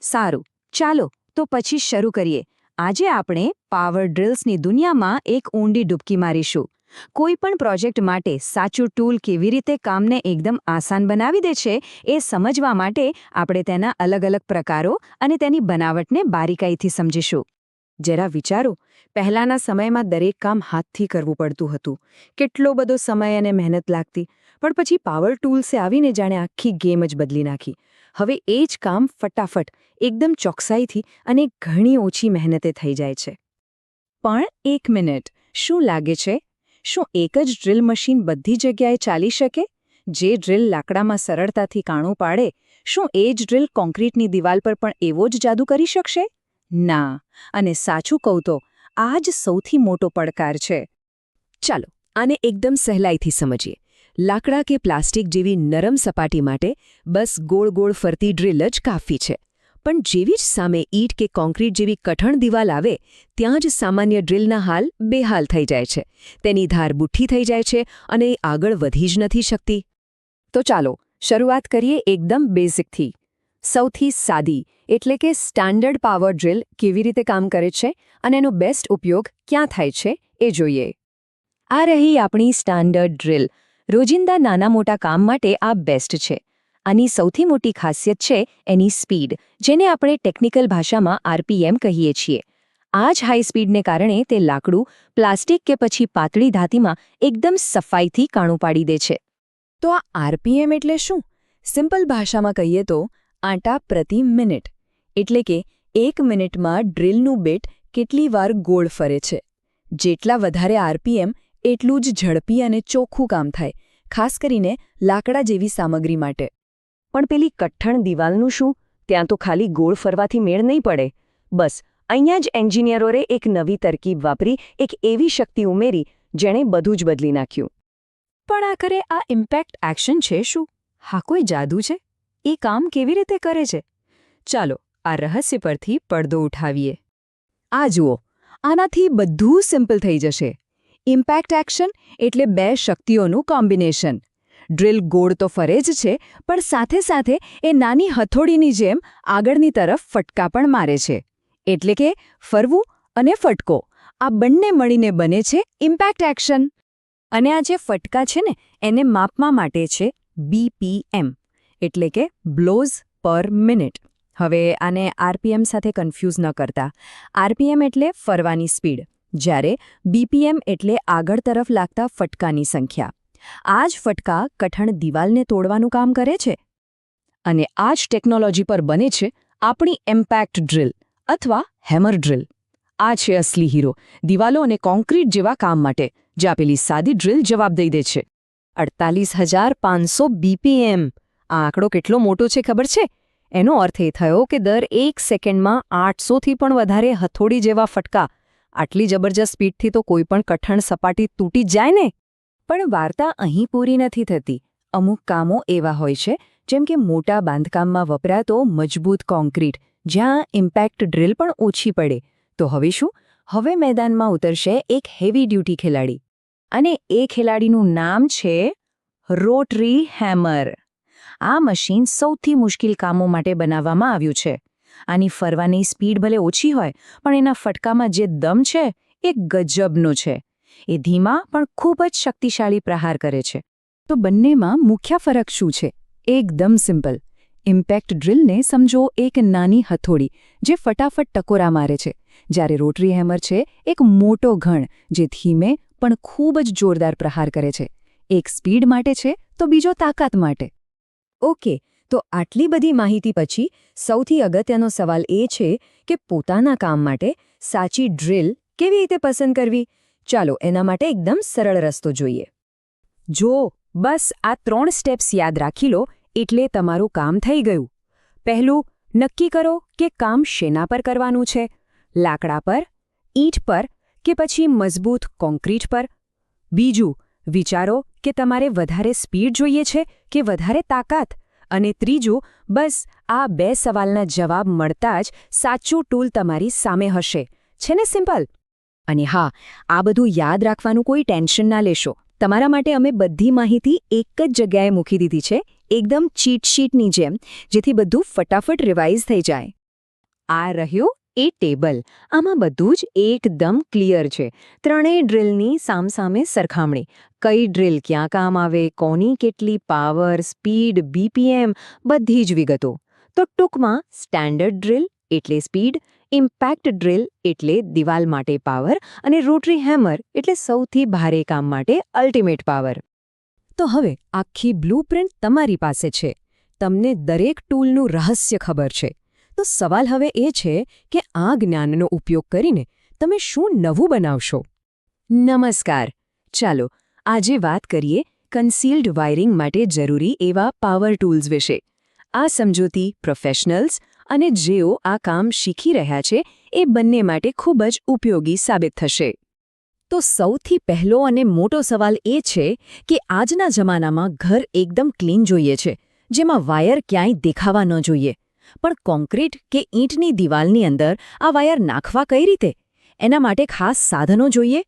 સારું, ચાલો તો પછી શરૂ કરીએ. આજે આપણે પાવર ડ્રિલ્સની દુનિયામાં એક ઊંડી ડૂબકી મારીશું. કોઈ પણ પ્રોજેક્ટ માટે સાચું ટૂલ કેવી રીતે કામને એકદમ આસાન બનાવી દે છે એ સમજવા માટે આપણે તેના અલગ અલગ પ્રકારો અને તેની બનાવટને બારીકાઈથી સમજીશું. જરા વિચારો, પહેલાના સમયમાં દરેક કામ હાથથી કરવું પડતું હતું. કેટલો બધો સમય અને મહેનત લાગતી, પણ પછી પાવર ટૂલ્સે આવીને જાણે આખી ગેમ જ બદલી નાખી. હવે એ જ કામ ફટાફટ, એકદમ ચોકસાઈથી અને ઘણી ઓછી મહેનતે થઈ જાય છે. પણ એક મિનિટ, શું લાગે છે? શું એક જ ડ્રિલ મશીન બધી જગ્યાએ ચાલી શકે? જે ડ્રિલ લાકડામાં સરળતાથી કાણું પાડે, શું એ જ ડ્રિલ કોન્ક્રીટની દિવાલ પર પણ એવો જ જાદુ કરી શકશે? ના. અને સાચું કહું તો આ જ સૌથી મોટો પડકાર છે. ચાલો આને એકદમ સહેલાઈથી સમજીએ. લાકડા કે પ્લાસ્ટિક જેવી નરમ સપાટી માટે બસ ગોળ ગોળ ફરતી ડ્રિલ જ કાફી છે. પણ જેવી જ સામે ઈંટ કે કોન્ક્રીટ જેવી કઠણ દિવાલ આવે, ત્યાં જ સામાન્ય ડ્રિલના હાલ બેહાલ થઈ જાય છે. તેની ધાર બુઠ્ઠી થઈ જાય છે અને એ આગળ વધી જ નથી શકતી. તો ચાલો શરૂઆત કરીએ એકદમ બેઝિકથી. સૌથી સાદી એટલે કે સ્ટાન્ડર્ડ પાવર ડ્રિલ કેવી રીતે કામ કરે છે અને એનો બેસ્ટ ઉપયોગ ક્યાં થાય છે એ જોઈએ. આ રહી આપણી સ્ટાન્ડર્ડ ડ્રિલ. રોજિંદા નાના મોટા કામ માટે આ બેસ્ટ છે. આની સૌથી મોટી ખાસિયત છે એની સ્પીડ, જેને આપણે ટેકનિકલ ભાષામાં આરપીએમ કહીએ છીએ. આ જ હાઈ સ્પીડને કારણે તે લાકડું, પ્લાસ્ટિક કે પછી પાતળી ધાતીમાં એકદમ સફાઈથી કાણું પાડી દે છે. તો આ આરપીએમ એટલે શું? સિમ્પલ ભાષામાં કહીએ તો આંટા પ્રતિ મિનિટ. એટલે કે એક મિનિટમાં ડ્રિલનું બેટ કેટલી વાર ગોળ ફરે છે. જેટલા વધારે આરપીએમ એટલું જ ઝડપી અને ચોખ્ખું કામ થાય, ખાસ કરીને લાકડા જેવી સામગ્રી માટે. પણ પેલી કઠણ દિવાલનું શું? ત્યાં તો ખાલી ગોળ ફરવાથી મેળ નહીં પડે. બસ અહીંયા જ એન્જિનિયરોએ એક નવી તરકીબ વાપરી, એક એવી શક્તિ ઉમેરી જેણે બધું જ બદલી નાખ્યું. પણ આખરે આ ઇમ્પેક્ટ એક્શન છે શું? હા, કોઈ જાદુ છે? એ કામ કેવી રીતે કરે છે? ચાલો આ રહસ્ય પરથી પડદો ઉઠાવીએ. આ જુઓ, આનાથી બધું સિમ્પલ થઈ જશે. ઇમ્પેક્ટ એક્શન એટલે બે શક્તિઓનું કોમ્બિનેશન. ડ્રિલ ગોળ તો ફરે જ છે, પણ સાથે સાથે એ નાની હથોડીની જેમ આગળની તરફ ફટકા પણ મારે છે. એટલે કે ફરવું અને ફટકો, આ બંને મળીને બને છે ઇમ્પેક્ટ એક્શન. અને આ જે ફટકા છે ને, એને માપવા માટે છે BPM, એટલે કે બ્લોઝ પર મિનિટ. હવે આને આરપીએમ સાથે કન્ફ્યુઝ ન કરતા. આરપીએમ એટલે ફરવાની સ્પીડ, જ્યારે BPM એટલે આગળ તરફ લાગતા ફટકાની સંખ્યા. આ જ ફટકા કઠણ દિવાલને તોડવાનું કામ કરે છે. અને આ જ ટેકનોલોજી પર બને છે આપણી ઇમ્પેક્ટ ડ્રિલ અથવા હેમર ડ્રિલ. આ છે અસલી હીરો, દિવાલો અને કોન્ક્રીટ જેવા કામ માટે, જ્યાં પેલી સાદી ડ્રિલ જવાબ દઈ દે છે. 48,500 BPM. આ આંકડો કેટલો મોટો છે ખબર છે? એનો અર્થ એ થયો કે દર 1 સેકન્ડમાં 800થી પણ વધારે હથોડી જેવા ફટકા. આટલી જબરજસ્ત સ્પીડથી તો કોઈ પણ કઠણ સપાટી તૂટી જાય ને. પણ વાર્તા અહીં પૂરી નથી થતી. અમુક કામો એવા હોય છે, જેમ કે મોટા બાંધકામમાં વપરાતો મજબૂત કોન્ક્રીટ, જ્યાં ઇમ્પેક્ટ ડ્રિલ પણ ઓછી પડે. તો હવે શું? હવે મેદાનમાં ઉતરશે એક હેવી ડ્યુટી ખેલાડી. અને એ ખેલાડીનું નામ છે રોટરી હેમર. આ મશીન સૌથી મુશ્કેલ કામો માટે બનાવવામાં આવ્યું છે. આની ફરવાની સ્પીડ ભલે ઓછી હોય, પણ એના ફટકામાં જે દમ છે એ ગજબનો છે. એ ધીમા પણ ખૂબ જ શક્તિશાળી પ્રહાર કરે છે. તો બંનેમાં મુખ્ય ફરક શું છે? એકદમ સિમ્પલ. ઇમ્પેક્ટ ડ્રિલને સમજો એક નાની હથોડી જે ફટાફટ ટકોરા મારે છે, જ્યારે રોટરી હેમર છે એક મોટો ઘણ જે ધીમે પણ ખૂબ જ જોરદાર પ્રહાર કરે છે. એક સ્પીડ માટે છે તો બીજો તાકાત માટે. ઓકે, તો આટલી બધી માહિતી પછી સૌથી અગત્યનો સવાલ એ છે કે પોતાના કામ માટે સાચી ડ્રિલ કેવી રીતે પસંદ કરવી? ચાલો એના માટે એકદમ સરળ રસ્તો જોઈએ. જો બસ આ 3 સ્ટેપ્સ યાદ રાખી લો એટલે તમારું કામ થઈ ગયું. પહેલું, નક્કી કરો કે કામ શેના પર કરવાનું છે. લાકડા પર, ઈંટ પર કે પછી મજબૂત કોન્ક્રીટ પર. બીજું, વિચારો કે તમારે વધારે સ્પીડ જોઈએ છે કે વધારે તાકાત. અને ત્રીજું, બસ આ 2 સવાલના જવાબ મળતા જ સાચું ટૂલ તમારી સામે હશે. છે ને સિમ્પલ? અને હા, આ બધું યાદ રાખવાનું કોઈ ટેન્શન ના લેશો. તમારા માટે અમે બધી માહિતી એક જ જગ્યાએ મૂકી દીધી છે, એકદમ ચીટ શીટની જેમ, જેથી બધું ફટાફટ રિવાઇઝ થઈ જાય. આ રહ્યું એ ટેબલ. આમાં બધું જ એકદમ ક્લિયર છે. ત્રણેય ડ્રિલની સામસામે સરખામણી. કઈ ડ્રિલ ક્યાં કામ આવે, કોની કેટલી પાવર, સ્પીડ, બીપીએમ, બધી જ વિગતો. તો ટૂંકમાં સ્ટેન્ડર્ડ ડ્રિલ એટલે સ્પીડ, ઇમ્પેક્ટ ડ્રિલ એટલે દિવાલ માટે પાવર અને રોટરી હેમર એટલે સૌથી ભારે કામ માટે અલ્ટિમેટ પાવર. તો હવે આખી બ્લૂપ્રિન્ટ તમારી પાસે છે. તમને દરેક ટૂલનું રહસ્ય ખબર છે. તો સવાલ હવે એ છે કે આ જ્ઞાનનો ઉપયોગ કરીને તમે શું નવું બનાવશો? નમસ્કાર. ચાલો આજે વાત કરીએ કન્સીલ્ડ વાયરિંગ માટે જરૂરી એવા પાવર ટૂલ્સ વિશે. આ સમજૂતી પ્રોફેશનલ્સ અને જેઓ આ કામ શીખી રહ્યા છે એ બંને માટે ખૂબ જ ઉપયોગી સાબિત થશે. તો સૌથી પહેલો અને મોટો સવાલ એ છે કે આજના જમાનામાં ઘર એકદમ ક્લીન જોઈએ છે, જેમાં વાયર ક્યાંય દેખાવા ન જોઈએ. પણ કોન્ક્રીટ કે ઈંટની દિવાલની અંદર આ વાયર નાખવા કઈ રીતે? એના માટે ખાસ સાધનો જોઈએ.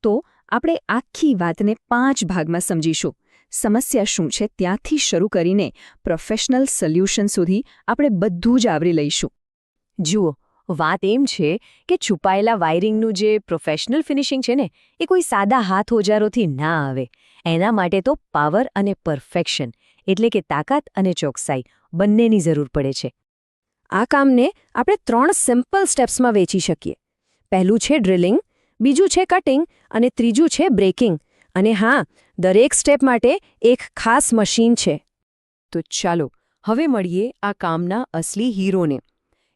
તો આપણે આખી વાતને 5 ભાગમાં સમજીશું. સમસ્યા શું છે ત્યાંથી શરૂ કરીને પ્રોફેશનલ સોલ્યુશન સુધી આપણે બધું જ આવરી લઈશું. જુઓ, વાત એમ છે કે છુપાયેલા વાયરિંગનું જે પ્રોફેશનલ ફિનિશિંગ છે ને, એ કોઈ સાદા હાથ ઓજારોથી ના આવે. એના માટે તો પાવર અને પરફેક્શન એટલે કે તાકાત અને ચોકસાઈ બંનેની જરૂર પડે છે. આ કામને આપણે 3 સિમ્પલ સ્ટેપ્સમાં વેચી શકીએ. પહેલું છે ડ્રિલિંગ, બીજું છે કટિંગ અને ત્રીજું છે બ્રેકિંગ. અને હા, દરેક સ્ટેપ માટે એક ખાસ મશીન છે. તો ચાલો હવે મળીએ આ કામના અસલી હીરોને.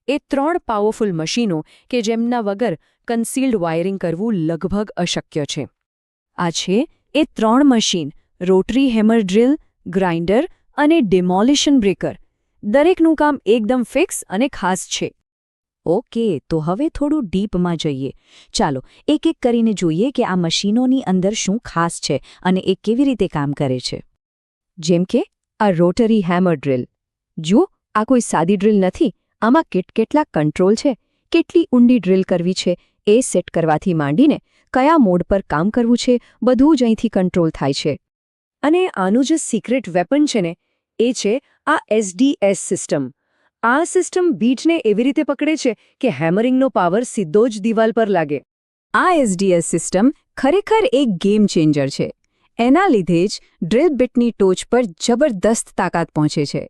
એ 3 પાવરફુલ મશીનો કે જેમના વગર કન્સીલ્ડ વાયરિંગ કરવું લગભગ અશક્ય છે. આ છે એ 3 machine: rotary hammer drill, grinder અને ડિમોલિશન બ્રેકર. દરેકનું કામ એકદમ ફિક્સ અને ખાસ છે. ઓકે, તો હવે થોડું ડીપમાં જઈએ. ચાલો એક એક કરીને જોઈએ કે આ મશીનોની અંદર શું ખાસ છે અને એ કેવી રીતે કામ કરે છે. જેમ કે આ રોટરી હેમર ડ્રિલ. જુઓ, આ કોઈ સાદી ડ્રિલ નથી. આમાં કેટલા કંટ્રોલ છે, કેટલી ઊંડી ડ્રિલ કરવી છે એ સેટ કરવાથી માંડીને કયા મોડ પર કામ કરવું છે, બધું જ અહીંથી કંટ્રોલ થાય છે. અને આનું જે સિક્રેટ વેપન છે ને, એ છે આ SDS સિસ્ટમ. આ સિસ્ટમ બીટને એવી રીતે પકડે છે કે હેમરિંગનો પાવર સીધો જ દિવાલ પર લાગે. આ SDS સિસ્ટમ ખરેખર એક ગેમ ચેન્જર છે. એના લીધે જ ડ્રિલ બીટની ટોચ પર જબરદસ્ત તાકાત પહોંચે છે.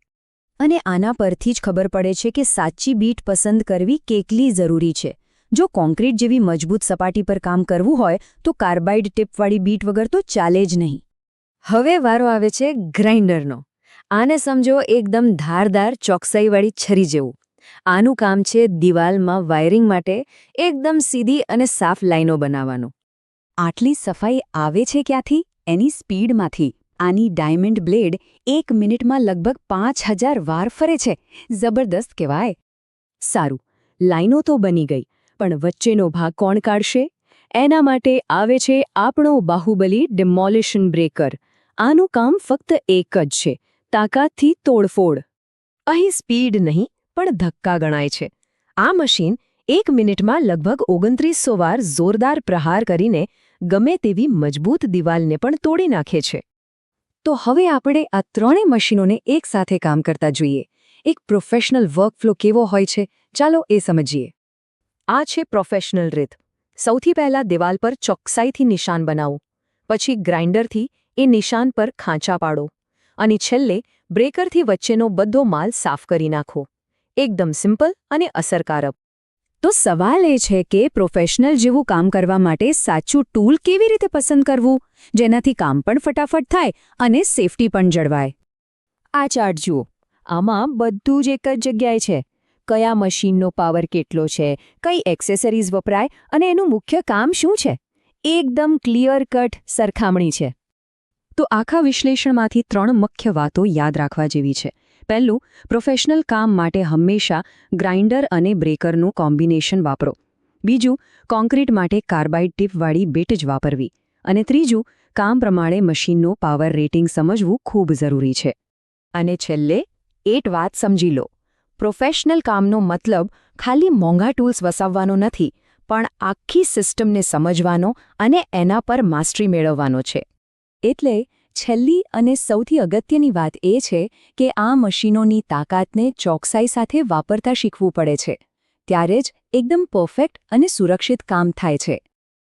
અને આના પરથી જ ખબર પડે છે કે સાચી બીટ પસંદ કરવી કેટલી જરૂરી છે. જો કોન્ક્રીટ જેવી મજબૂત સપાટી પર કામ કરવું હોય તો કાર્બાઇડ ટીપવાળી બીટ વગર તો ચાલે જ નહીં. હવે વારો આવે છે ગ્રાઇન્ડરનો. આને સમજો એકદમ ધારદાર ચોકસાઈવાળી છરી જેવું. આનું કામ છે દિવાલમાં વાયરિંગ માટે એકદમ સીધી અને સાફ લાઈનો બનાવવાનું. આટલી સફાઈ આવે છે ક્યાંથી? એની સ્પીડમાંથી. આની ડાયમંડ બ્લેડ 1 મિનિટમાં લગભગ 5000 વાર ફરે છે. જબરદસ્ત કહેવાય. સારું, લાઈનો તો બની ગઈ, પણ વચ્ચેનો ભાગ કોણ કાઢશે? એના માટે આવે છે આપણો બાહુબલી ડિમોલિશન બ્રેકર. આનું કામ ફક્ત એક જ છે: તાકાતથી તોડફોડ. અહીં સ્પીડ નહીં પણ ધક્કા ગણાય છે. આ મશીન 1 મિનિટમાં લગભગ 2900 વાર જોરદાર પ્રહાર કરીને ગમે તેવી મજબૂત દિવાલને પણ તોડી નાખે છે. તો હવે આપણે આ 3 મશીનોને એકસાથે કામ કરતા જોઈએ. એક પ્રોફેશનલ વર્કફ્લો કેવો હોય છે, ચાલો એ સમજીએ. આ છે પ્રોફેશનલ રીત. સૌથી પહેલા દિવાલ પર ચોકસાઈથી નિશાન બનાવો. પછી ગ્રાઇન્ડરથી એ નિશાન પર ખાંચા પાડો. અને છેલ્લે બ્રેકરથી વચ્ચેનો બધો માલ સાફ કરી નાખો. એકદમ સિમ્પલ અને અસરકારક. તો સવાલ એ છે કે પ્રોફેશનલ જેવું કામ કરવા માટે સાચું ટૂલ કેવી રીતે પસંદ કરવું, જેનાથી કામ પણ ફટાફટ થાય અને સેફટી પણ જળવાય. આ ચાર્ટ જુઓ. આમાં બધું જ એક જ જગ્યાએ છે. કયા મશીનનો પાવર કેટલો છે, કઈ એક્સેસરીઝ વપરાય અને એનું મુખ્ય કામ શું છે. એકદમ ક્લિયર કટ સરખામણી છે. તો આખા વિશ્લેષણમાંથી 3 મુખ્ય વાતો યાદ રાખવા જેવી છે. પહેલું, પ્રોફેશનલ કામ માટે હંમેશા ગ્રાઇન્ડર અને બ્રેકરનું કોમ્બિનેશન વાપરો. બીજું, કોન્ક્રીટ માટે કાર્બાઇડ ટીપવાળી બીટ જ વાપરવી. અને ત્રીજું, કામ પ્રમાણે મશીનનો પાવર રેટિંગ સમજવું ખૂબ જરૂરી છે. અને છેલ્લે એક વાત સમજી લો: પ્રોફેશનલ કામનો મતલબ ખાલી મોંઘા ટૂલ્સ વસાવવાનો નથી, પણ આખી સિસ્ટમને સમજવાનો અને એના પર માસ્ટરી મેળવવાનો છે. એટલે છેલ્લી અને સૌથી અગત્યની વાત એ છે કે આ મશીનોની તાકાતને ચોકસાઈ સાથે વાપરતા શીખવું પડે છે. ત્યારે જ એકદમ પરફેક્ટ અને સુરક્ષિત કામ થાય છે.